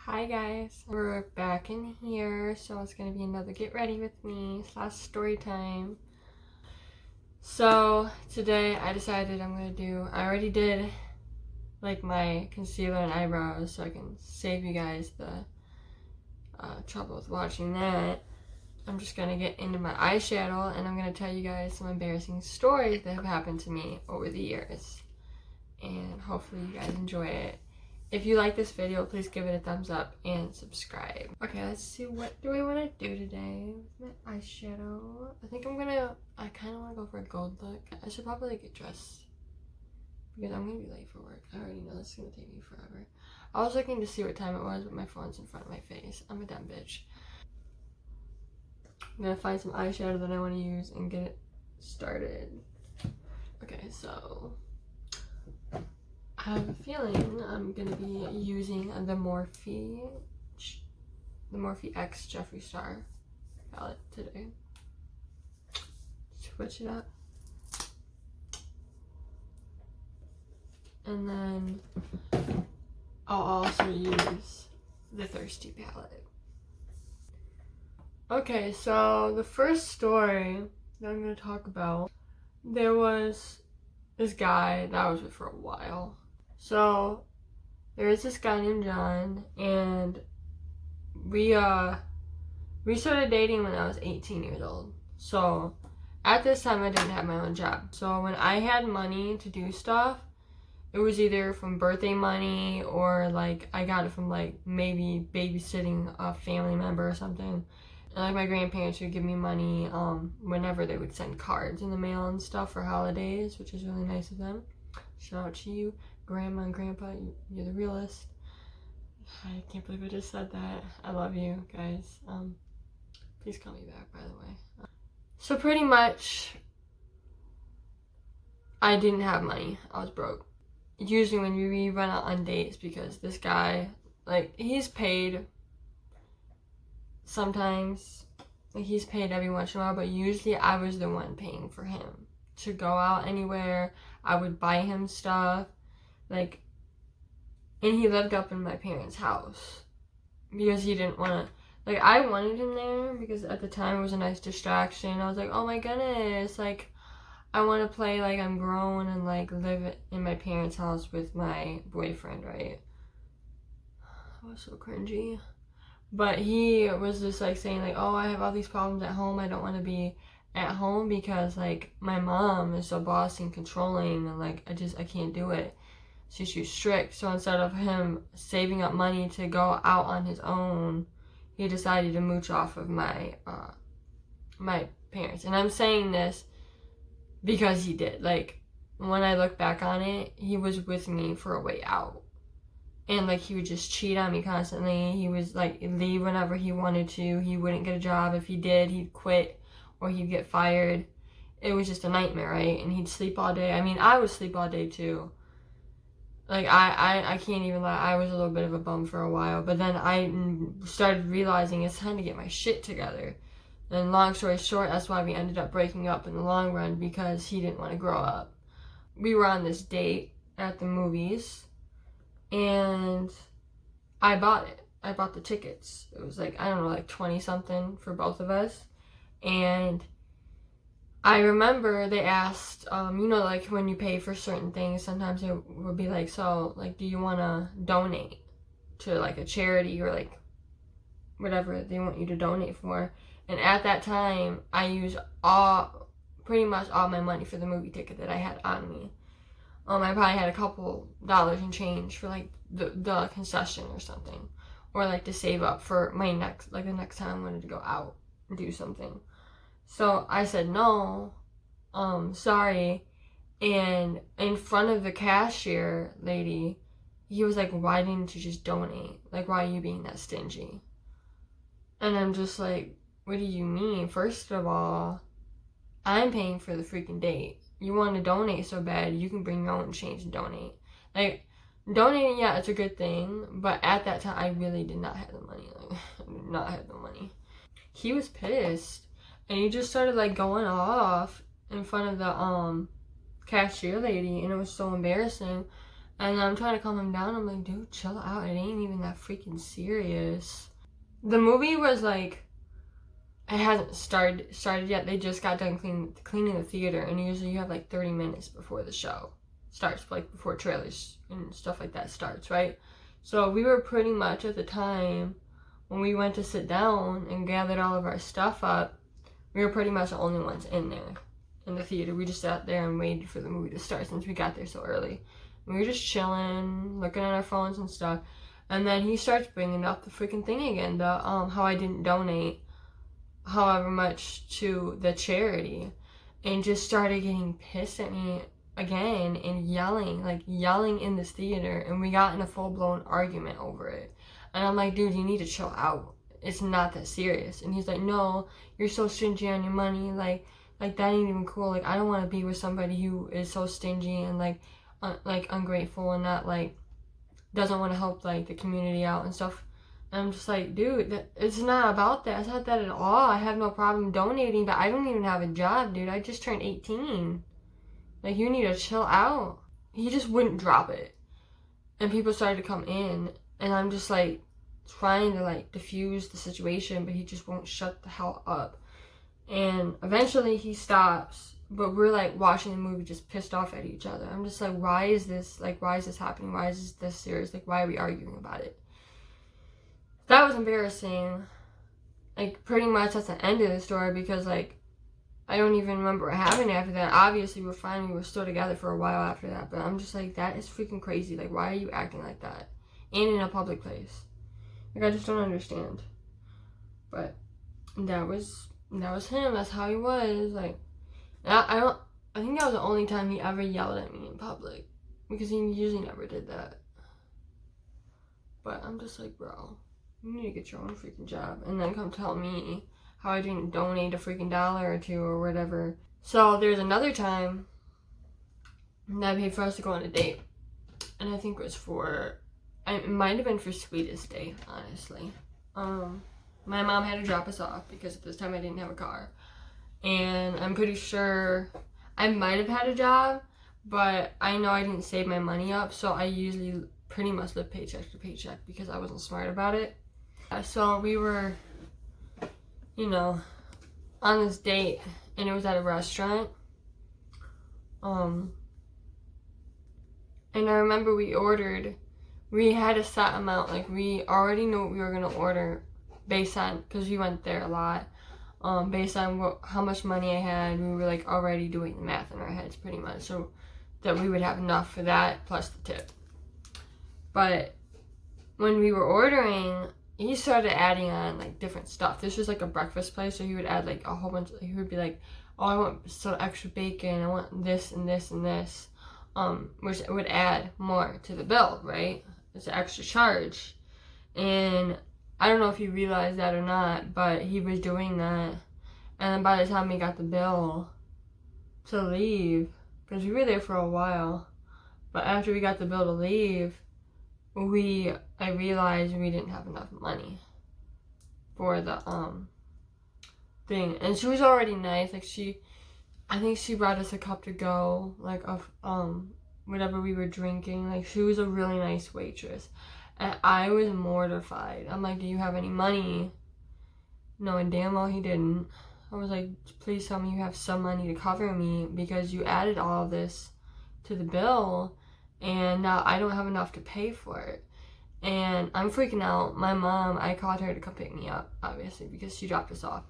Hi guys, we're back in here, so it's gonna be another get ready with me / story time. So today I decided I already did like my concealer and eyebrows, so I can save you guys the trouble with watching that. I'm just gonna get into my eyeshadow and I'm gonna tell you guys some embarrassing stories that have happened to me over the years, and hopefully you guys enjoy it. If you like this video, please give it a thumbs up and subscribe. Okay, let's see, what do I want to do today with my eyeshadow? I kind of want to go for a gold look. I should probably get dressed because I'm going to be late for work. I already know this is going to take me forever. I was looking to see what time it was, but my phone's in front of my face. I'm a dumb bitch. I'm going to find some eyeshadow that I want to use and get it started. Okay, so I have a feeling I'm gonna be using the Morphe X Jeffree Star palette today. Switch it up. And then I'll also use the Thirsty palette. Okay, so the first story that I'm gonna talk about, there was this guy that I was with for a while. So there is this guy named John, and we started dating when I was 18 years old. So at this time I didn't have my own job. So when I had money to do stuff, it was either from birthday money or like I got it from like maybe babysitting a family member or something. And like my grandparents would give me money whenever they would send cards in the mail and stuff for holidays, which is really nice of them. Shout out to you, Grandma and Grandpa, you're the realest. I can't believe I just said that. I love you guys. Please call me back, by the way. So pretty much, I didn't have money. I was broke. Usually when we run out on dates, because this guy, like, he's paid sometimes. Like, he's paid every once in a while, but usually I was the one paying for him to go out anywhere. I would buy him stuff, like, and he lived up in my parents' house because he didn't want to, like, I wanted him there because at the time it was a nice distraction. I was like, oh my goodness, like, I want to play like I'm grown and like live in my parents' house with my boyfriend, right? I was so cringy. But he was just like saying like, oh, I have all these problems at home, I don't want to be at home because like my mom is so bossy and controlling, and like I can't do it. She's too strict. So instead of him saving up money to go out on his own, he decided to mooch off of my my parents. And I'm saying this because he did. Like, when I look back on it, he was with me for a way out. And like, he would just cheat on me constantly. He was like, leave whenever he wanted to. He wouldn't get a job. If he did, he'd quit or he'd get fired. It was just a nightmare, right? And he'd sleep all day. I mean, I would sleep all day too. Like, I can't even lie. I was a little bit of a bum for a while. But then I started realizing it's time to get my shit together. And long story short, that's why we ended up breaking up in the long run, because he didn't want to grow up. We were on this date at the movies, and I bought it. I bought the tickets. It was like, I don't know, like 20 something for both of us. And I remember they asked, you know, like when you pay for certain things, sometimes it would be like, so, like, do you want to donate to like a charity or like whatever they want you to donate for? And at that time, I used pretty much all my money for the movie ticket that I had on me. I probably had a couple dollars in change for like the concession or something, or like to save up for my the next time I wanted to go out and do something. So I said no, sorry. And in front of the cashier lady, he was like, why didn't you just donate? Like, why are you being that stingy? And I'm just like, what do you mean? First of all, I'm paying for the freaking date. You want to donate so bad, you can bring your own change and donate. Like, donating, yeah, it's a good thing, but at that time, I really did not have the money. Like, I did not have the money. He was pissed, and he just started like going off in front of the cashier lady, and it was so embarrassing. And I'm trying to calm him down. I'm like, dude, chill out. It ain't even that freaking serious. The movie was like, it hasn't started yet. They just got done cleaning the theater, and usually you have like 30 minutes before the show starts, like before trailers and stuff like that starts, right? So we were pretty much at the time when we went to sit down and gathered all of our stuff up, we were pretty much the only ones in there, in the theater. We just sat there and waited for the movie to start since we got there so early. And we were just chilling, looking at our phones and stuff. And then he starts bringing up the freaking thing again, the how I didn't donate however much to the charity, and just started getting pissed at me again and yelling in this theater, and we got in a full-blown argument over it. And I'm like, dude, you need to chill out. It's not that serious. And he's like, no, you're so stingy on your money. Like that ain't even cool. Like, I don't want to be with somebody who is so stingy and like ungrateful and not like doesn't want to help like the community out and stuff. And I'm just like, dude, it's not about that. It's not that at all. I have no problem donating, but I don't even have a job, dude. I just turned 18. Like, you need to chill out. He just wouldn't drop it. And people started to come in, and I'm just like trying to like diffuse the situation, but he just won't shut the hell up. And eventually he stops, but we're like watching the movie just pissed off at each other. I'm just like, why is this happening? Why is this serious? Like, why are we arguing about it? That was embarrassing. Like, pretty much that's the end of the story, because like I don't even remember what happened after that. Obviously we're fine, we were still together for a while after that, but I'm just like, that is freaking crazy. Like, why are you acting like that? And in a public place. Like, I just don't understand. But that was him. That's how he was. Like, I think that was the only time he ever yelled at me in public, because he usually never did that. But I'm just like, bro, you need to get your own freaking job and then come tell me how I didn't donate a freaking $1 or $2 or whatever. So there's another time that I paid for us to go on a date, and I think it was it might have been for Sweetest Day, honestly. My mom had to drop us off because at this time I didn't have a car, and I'm pretty sure I might have had a job, but I know I didn't save my money up, so I usually pretty much live paycheck to paycheck because I wasn't smart about it. So we were, on this date, and it was at a restaurant. And I remember we had a set amount, like we already knew what we were gonna order based on, because we went there a lot, based on how much money I had. We were like already doing the math in our heads pretty much, so that we would have enough for that plus the tip. But when we were ordering, he started adding on like different stuff. This was like a breakfast place, so he would add like a whole bunch. He would be like, oh, I want some extra bacon, I want this and this and this, which would add more to the bill, right? It's an extra charge. And I don't know if he realized that or not, but he was doing that. And then by the time we got the bill to leave, because we were there for a while, but after we got the bill to leave, I realized we didn't have enough money for the thing. And she was already nice. Like, I think she brought us a cup to go, like, of whatever we were drinking. Like, she was a really nice waitress, and I was mortified. I'm like, do you have any money? No, and damn well he didn't. I was like, please tell me you have some money to cover me, because you added all of this to the bill and now I don't have enough to pay for it. And I'm freaking out. My mom, I called her to come pick me up, obviously, because she dropped us off.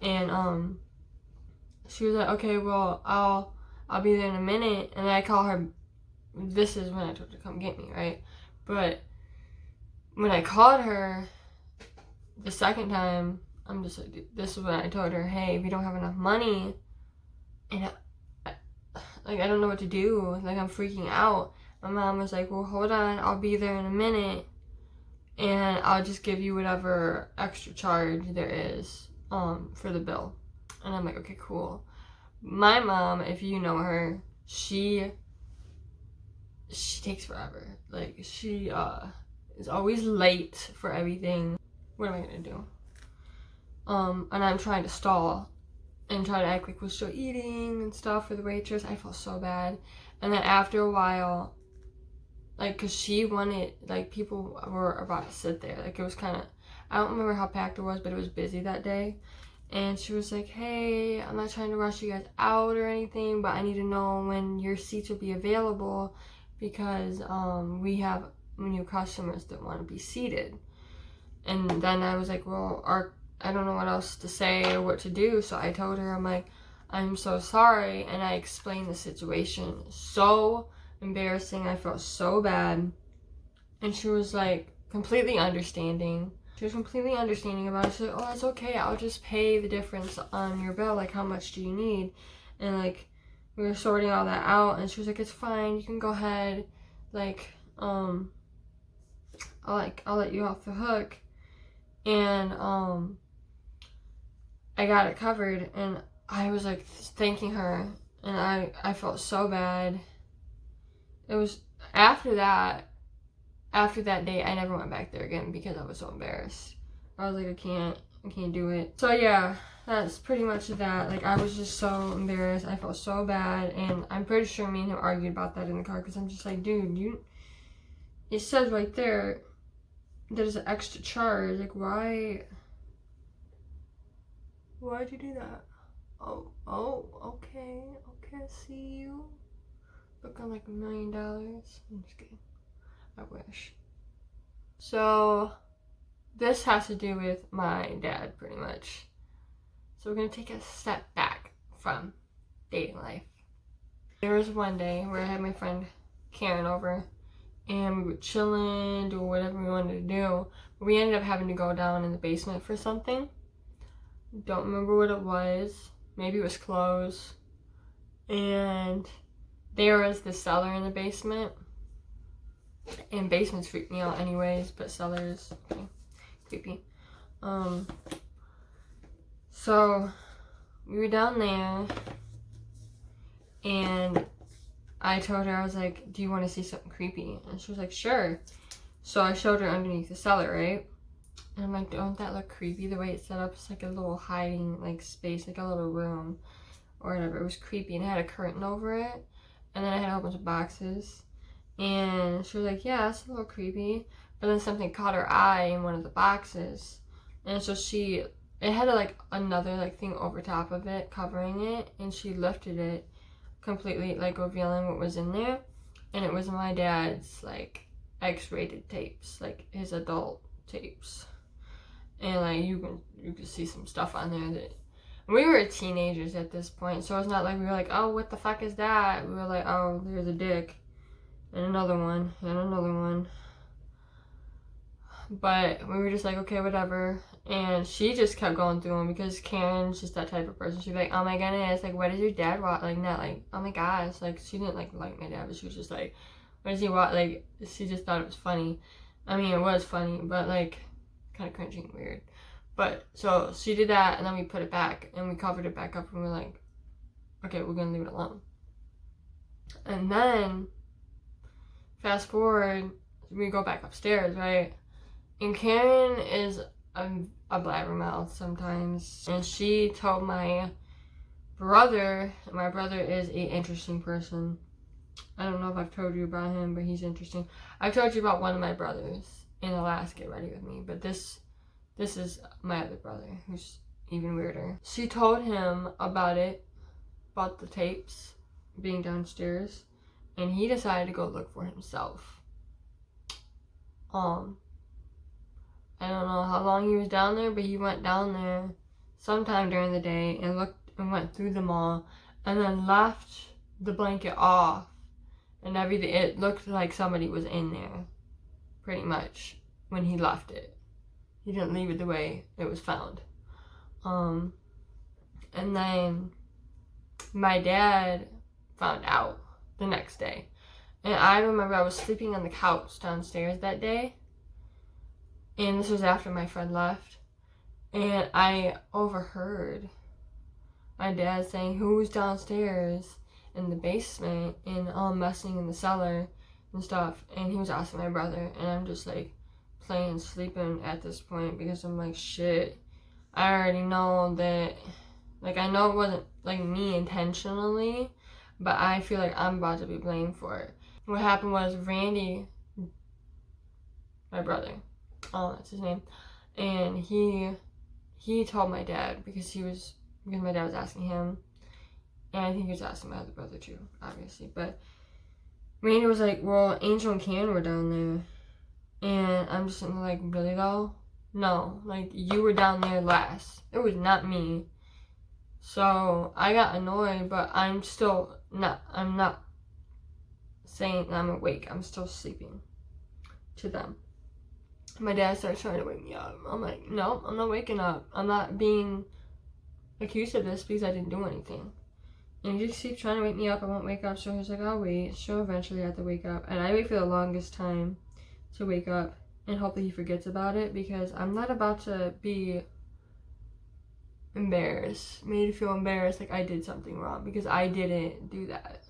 And she was like, okay, well, I'll be there in a minute. And then I call her. This is when I told her to come get me, right? But when I called her the second time, I'm just like, this is when I told her, hey, we don't have enough money, and I don't know what to do. Like, I'm freaking out. My mom was like, well, hold on, I'll be there in a minute, and I'll just give you whatever extra charge there is for the bill. And I'm like, okay, cool. My mom, if you know her, she takes forever. Like, she is always late for everything. What am I gonna do? And I'm trying to stall and try to act like we're still eating and stuff for the waitress. I felt so bad. And then after a while, like, because she wanted, like, people were about to sit there. Like, it was kind of, I don't remember how packed it was, but it was busy that day. And she was like, hey, I'm not trying to rush you guys out or anything, but I need to know when your seats will be available because we have new customers that want to be seated. And then I was like, well, I don't know what else to say or what to do. So I told her, I'm like, I'm so sorry. And I explained the situation. So embarrassing. I felt so bad. And she was like completely understanding. She was completely understanding about it. She's like, oh, it's okay. I'll just pay the difference on your bill. Like, how much do you need? And like, we were sorting all that out. And she was like, it's fine. You can go ahead. Like, I'll let you off the hook. And I got it covered. And I was like thanking her. And I felt so bad. It was after that day, I never went back there again because I was so embarrassed. I was like, I can't do it. So yeah, that's pretty much that. Like, I was just so embarrassed. I felt so bad, and I'm pretty sure me and him argued about that in the car because I'm just like, dude, it says right there there's an extra charge. Like, why'd you do that? Okay, I see you. Looking like $1 million. I'm just kidding. I wish. So this has to do with my dad pretty much. So we're gonna take a step back from dating life. There was one day where I had my friend Karen over and we were chilling, doing whatever we wanted to do. But we ended up having to go down in the basement for something. Don't remember what it was. Maybe it was clothes. And there was the cellar in the basement. And basements freak me out anyways, but cellars, okay, creepy. So we were down there, and I told her, I was like, do you want to see something creepy? And she was like, sure. So I showed her underneath the cellar, right? And I'm like, don't that look creepy? The way it's set up, it's like a little hiding, like, space, like a little room, or whatever. It was creepy, and it had a curtain over it, and then I had a whole bunch of boxes. And she was like, yeah, that's a little creepy. But then something caught her eye in one of the boxes. And so it had like another like thing over top of it, covering it. And she lifted it completely, like revealing what was in there. And it was my dad's like X-rated tapes, like his adult tapes. And like you can see some stuff on there that we were teenagers at this point. So it's not like we were like, oh, what the fuck is that? We were like, oh, there's a dick. And another one, and another one. But we were just like, okay, whatever. And she just kept going through them because Karen's just that type of person. She'd be like, oh my goodness, like, what does your dad watch? Like, not like, oh my gosh. Like, she didn't like my dad, but she was just like, what does he watch? Like, she just thought it was funny. I mean, it was funny, but like, kind of cringy and weird. But, so she did that, and then we put it back, and we covered it back up, and we're like, okay, we're gonna leave it alone. And then fast forward, we go back upstairs, right? And Karen is a blabbermouth sometimes. And she told my brother is an interesting person. I don't know if I've told you about him, but he's interesting. I've told you about one of my brothers in Alaska, Get Ready With Me, but this is my other brother, who's even weirder. She told him about the tapes being downstairs. And he decided to go look for himself. I don't know how long he was down there, but he went down there sometime during the day and went through the mall and then left the blanket off and everything. It looked like somebody was in there, pretty much, when he left it. He didn't leave it the way it was found. And then my dad found out the next day. And I remember I was sleeping on the couch downstairs that day. And this was after my friend left. And I overheard my dad saying, who's downstairs in the basement and all messing in the cellar and stuff. And he was asking my brother. And I'm just like playing sleeping at this point because I'm like, shit. I already know that, like, I know it wasn't like me intentionally, but I feel like I'm about to be blamed for it. what happened was Randy, my brother, that's his name, and he told my dad because my dad was asking him, and I think he was asking my other brother too, obviously, but Randy was like, well, Angel and Can were down there, and I'm just sitting there like, really though? No, like, you were down there last. It was not me. So I got annoyed, but I'm not saying I'm awake. I'm still sleeping to them. My dad starts trying to wake me up. I'm like, no, I'm not waking up. I'm not being accused of this because I didn't do anything. And he just keeps trying to wake me up. I won't wake up. So he's like, I'll wait. So eventually I have to wake up. And I wait for the longest time to wake up and hope that he forgets about it, because I'm not about to be made to feel embarrassed like I did something wrong, because I didn't do that.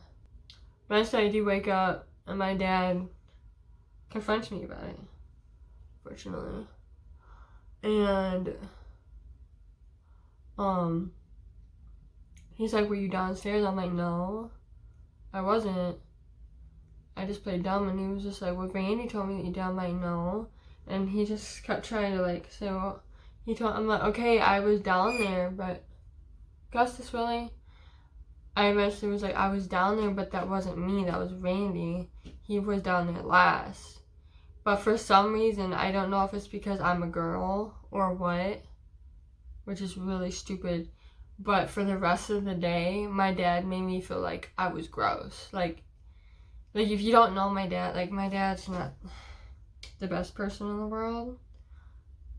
Eventually I do wake up and my dad confronts me about it, fortunately. And he's like, were you downstairs? I'm like, no, I wasn't. I just played dumb. And he was just like, well, Randy told me that you did. I'm like, no. And he just kept trying to like say, well, I'm like, okay, I was down there, but Gustus, really? I eventually was like, I was down there, but that wasn't me, that was Randy. He was down there last. But for some reason, I don't know if it's because I'm a girl or what, which is really stupid, but for the rest of the day, my dad made me feel like I was gross. Like if you don't know my dad, like, my dad's not the best person in the world.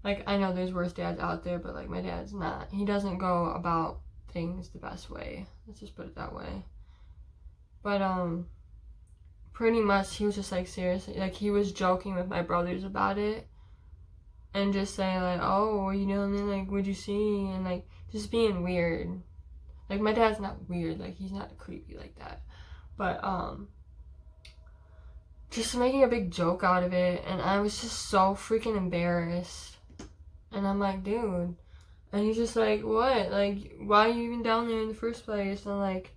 Like, I know there's worse dads out there, but like, my dad's not. He doesn't go about things the best way. Let's just put it that way. But pretty much he was just like, seriously, like, he was joking with my brothers about it and just saying like, oh, you know what I mean, like, what'd you see? And like, just being weird. Like, my dad's not weird, like, he's not creepy like that, but just making a big joke out of it, and I was just so freaking embarrassed. And I'm like, dude. And he's just like, what? Like, why are you even down there in the first place? And like,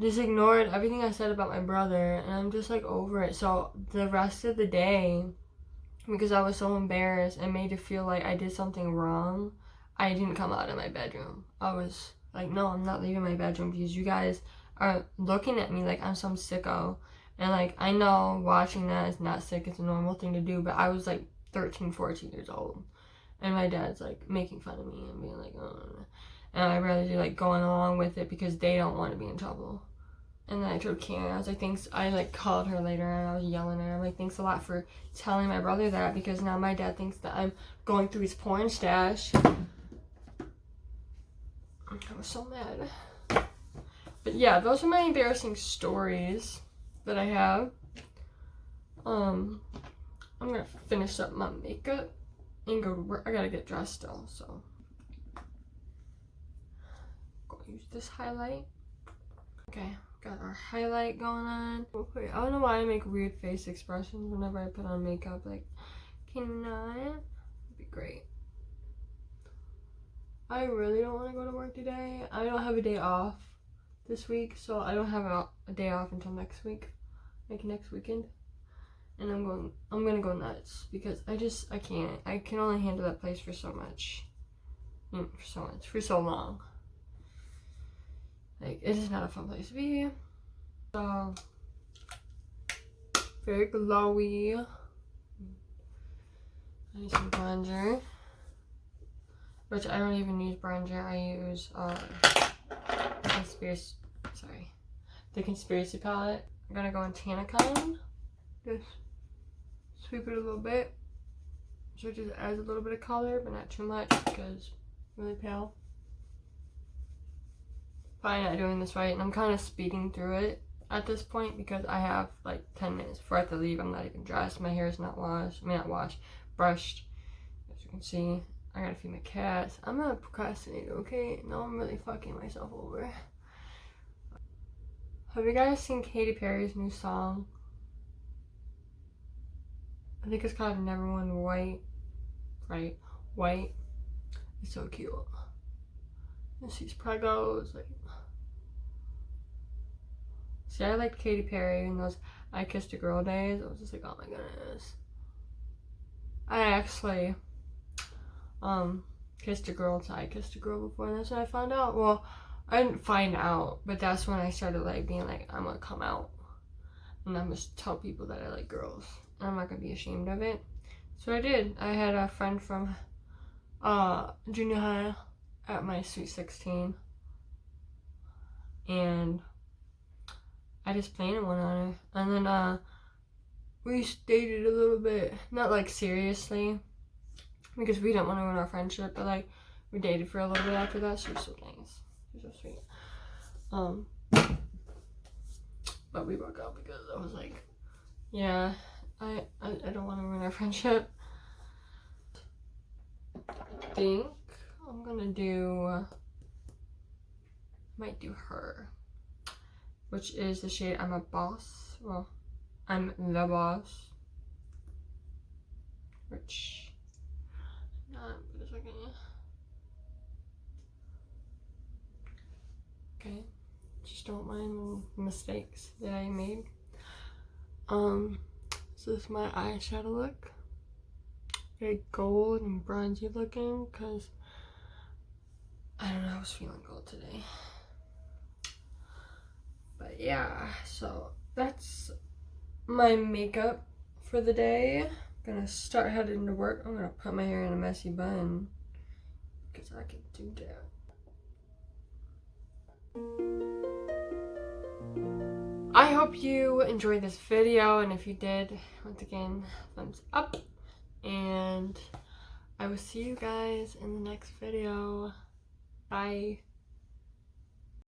just ignored everything I said about my brother. And I'm just like over it. So the rest of the day, because I was so embarrassed and made to feel like I did something wrong, I didn't come out of my bedroom. I was like, no, I'm not leaving my bedroom because you guys are looking at me like I'm some sicko. And like, I know watching that is not sick, it's a normal thing to do, but I was like 13, 14 years old. And my dad's like making fun of me and being like, oh. And I'd rather do like going along with it because they don't want to be in trouble. And then I told Karen, I was like, thanks. I like called her later and I was yelling at her. I'm like, thanks a lot for telling my brother that, because now my dad thinks that I'm going through his porn stash. I was so mad. But yeah, those are my embarrassing stories that I have. I'm gonna finish up my makeup and go to work. I gotta get dressed still, so I'm gonna use this highlight. Okay, got our highlight going on. Okay, I don't know why I make weird face expressions whenever I put on makeup. Like, cannot. It'd be great. I really don't want to go to work today. I don't have a day off this week, so I don't have a day off until next week, like next weekend. And I'm gonna go nuts because I can't. I can only handle that place for so much. For so long. Like, it is not a fun place to be. So, very glowy. I need some bronzer. Which I don't even use bronzer. I use the Conspiracy palette. I'm gonna go in Tanacon. Just sweep it a little bit, so it just adds a little bit of color, but not too much because I'm really pale. Probably not doing this right, and I'm kind of speeding through it at this point because I have like 10 minutes before I have to leave. I'm not even dressed. My hair is not washed. Brushed. As you can see, I gotta feed my cats. I'm not a procrastinator, okay? No, I'm really fucking myself over. Have you guys seen Katy Perry's new song? I think it's called Never Won White. Right? White. It's so cute. And she's preggos, like, See, I liked Katy Perry in those I Kissed a Girl days. I was just like, oh my goodness. I actually kissed a girl till I kissed a girl before, and that's when I found out. Well, I didn't find out, but that's when I started like being like, I'm gonna come out and I'm gonna tell people that I like girls, and I'm not gonna be ashamed of it. So I did. I had a friend from junior high at my Sweet 16, and I just painted one on her, and then we dated a little bit, not like seriously, because we didn't want to ruin our friendship, but like we dated for a little bit after that. She was so nice. She was so sweet. But we broke up because I was like, yeah, I don't want to ruin our friendship. I think I'm gonna do, might do her, which is the shade I'm a Boss. Well, I'm the Boss, which not for a second. Okay, just don't mind mistakes that I made. So this is my eyeshadow look. Very gold and bronzy looking, because I don't know, I was feeling gold today. But yeah, so that's my makeup for the day. I'm gonna start heading to work. I'm gonna put my hair in a messy bun because I can do that. I hope you enjoyed this video, and if you did, once again, thumbs up, and I will see you guys in the next video. Bye.